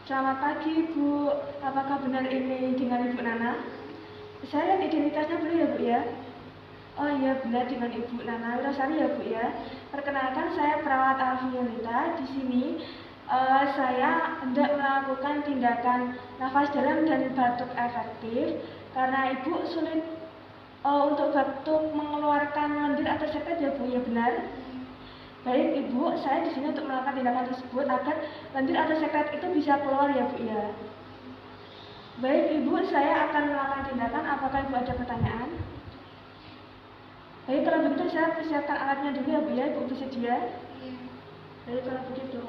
Selamat pagi, Bu. Apakah benar ini dengan Ibu Nana? Saya lihat identitasnya dulu ya, Bu ya. Oh iya, benar dengan Ibu Nana Wirosari ya, Bu ya. Perkenalkan, saya perawat Alfiolita. Di sini saya hendak melakukan tindakan nafas dalam dan batuk efektif karena Ibu sulit untuk batuk mengeluarkan lendir atau sekret ya, Bu ya, benar? Baik Ibu, saya di sini untuk melakukan tindakan tersebut agar lendir atau sekret itu bisa keluar ya, Bu ya. Baik Ibu, saya akan melakukan tindakan. Apakah Ibu ada pertanyaan? Baik, kalau begitu saya persiapkan alatnya dulu ya, Bu ya. Ibu bersedia? Iya. Baik, kalau begitu.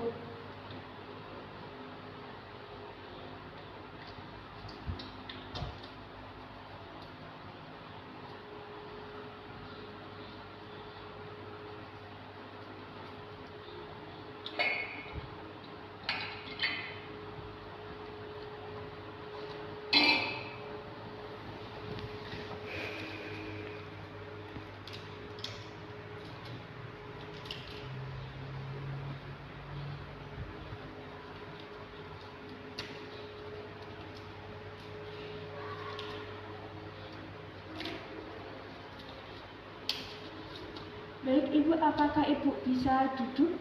Baik Ibu, apakah Ibu bisa duduk?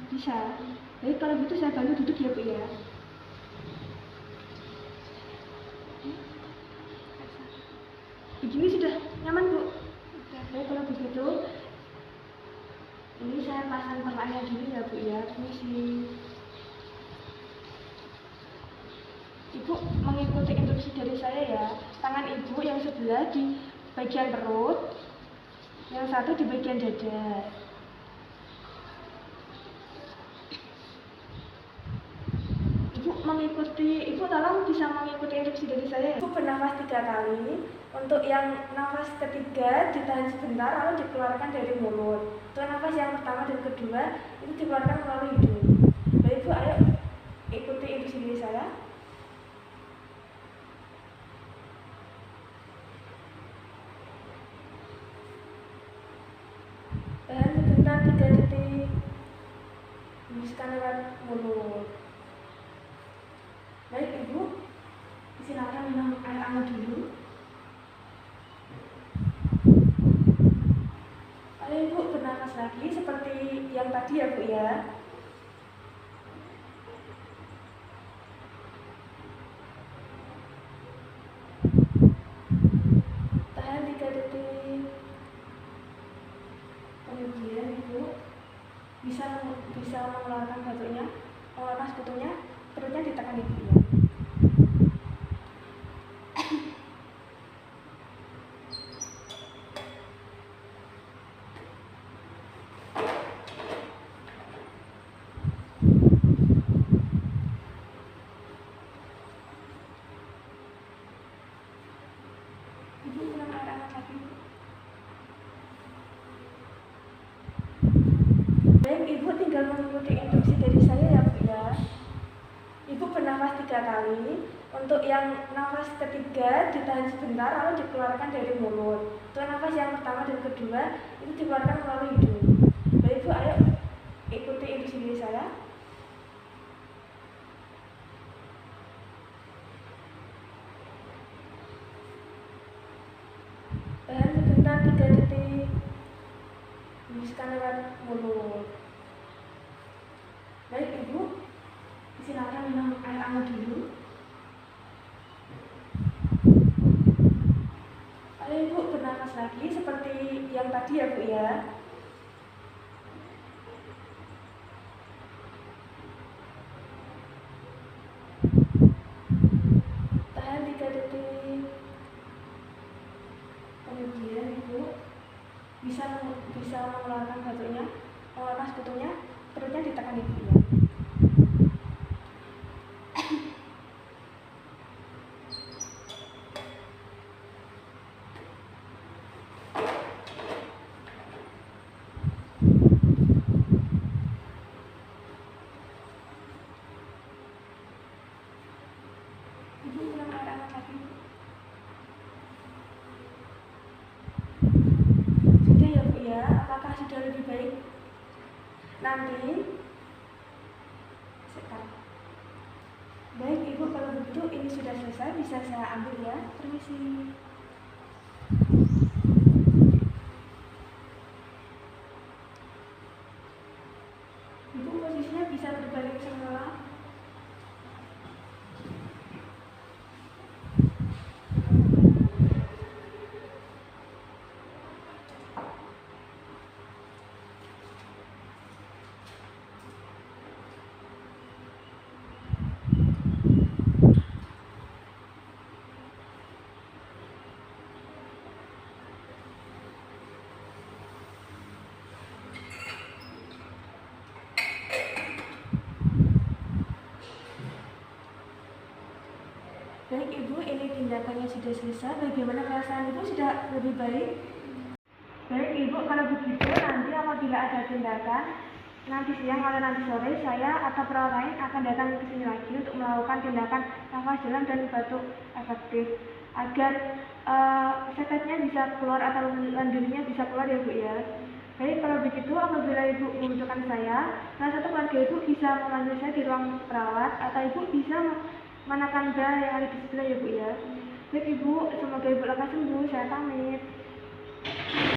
Bisa. Baik, kalau gitu saya bantu duduk ya, Bu ya. Begini sudah nyaman, Bu? Baik, kalau begitu ini saya pasang perlahannya dulu ya, Bu ya. Permisi. Ibu mengikuti instruksi dari saya ya. Tangan Ibu yang sebelah di bagian perut, yang satu di bagian dada. Ibu tolong bisa mengikuti instruksi dari saya. Ibu bernafas 3 kali. Untuk yang nafas ketiga ditahan sebentar lalu dikeluarkan dari mulut. Untuk nafas yang pertama dan kedua itu dikeluarkan melalui hidung. Baik Ibu, ayo ikuti instruksi dari saya. Tahan sebentar 3 detik. Hembuskan lewat mulut. Baik Ibu, silakan minum air hangat dulu. Ayo Ibu bernafas lagi seperti yang tadi ya, Bu ya. Tahan 3 detik. Kemudian Ibu bisa mengeluarkan batuknya, mengeluarkan sekutunya, perutnya ditekan Ibu ya. Ibu minum air hangat lagi. Baik Ibu, tinggal mengikuti instruksi dari saya ya, Bu ya. Ibu bernafas 3 kali. Untuk yang nafas ketiga ditahan sebentar lalu dikeluarkan dari mulut. Untuk nafas yang pertama dan kedua itu dikeluarkan melalui hidung. Baik Ibu, ayo ikuti instruksi dari saya. Tahan sebentar 3 detik. Hembuskan lewat mulut. Baik Ibu, silakan minum air hangat dulu. Ayo Ibu bernafas lagi seperti yang tadi ya, Bu ya. Tahan 3 detik. Kemudian Ibu bisa mengeluarkan batuknya, mengeluarkan sekutunya, perutnya ditekan Ibu ya. Ibu minum air hangat lagi. Sudah ya, Bu ya. Apakah sudah lebih baik? Nanti begitu ini sudah selesai, bisa saya ambil ya. Permisi. Ibu posisinya bisa berbalik semula. Baik Ibu, ini tindakannya sudah selesai. Bagaimana perasaan Ibu? Sudah lebih baik? Baik Ibu, kalau begitu nanti apabila ada tindakan, nanti siang atau nanti sore saya atau perawat lain akan datang ke sini lagi untuk melakukan tindakan nafas dalam dan batuk efektif agar sekatnya bisa keluar atau lendirnya bisa keluar ya Bu ya. Baik, kalau begitu apabila Ibu membutuhkan saya, salah satu keluarga Ibu bisa memanggil saya di ruang perawat atau Ibu bisa menekan bel yang ada di sebelah ya Bu ya. Baik Ibu, semoga Ibu lekas sembuh. Saya pamit.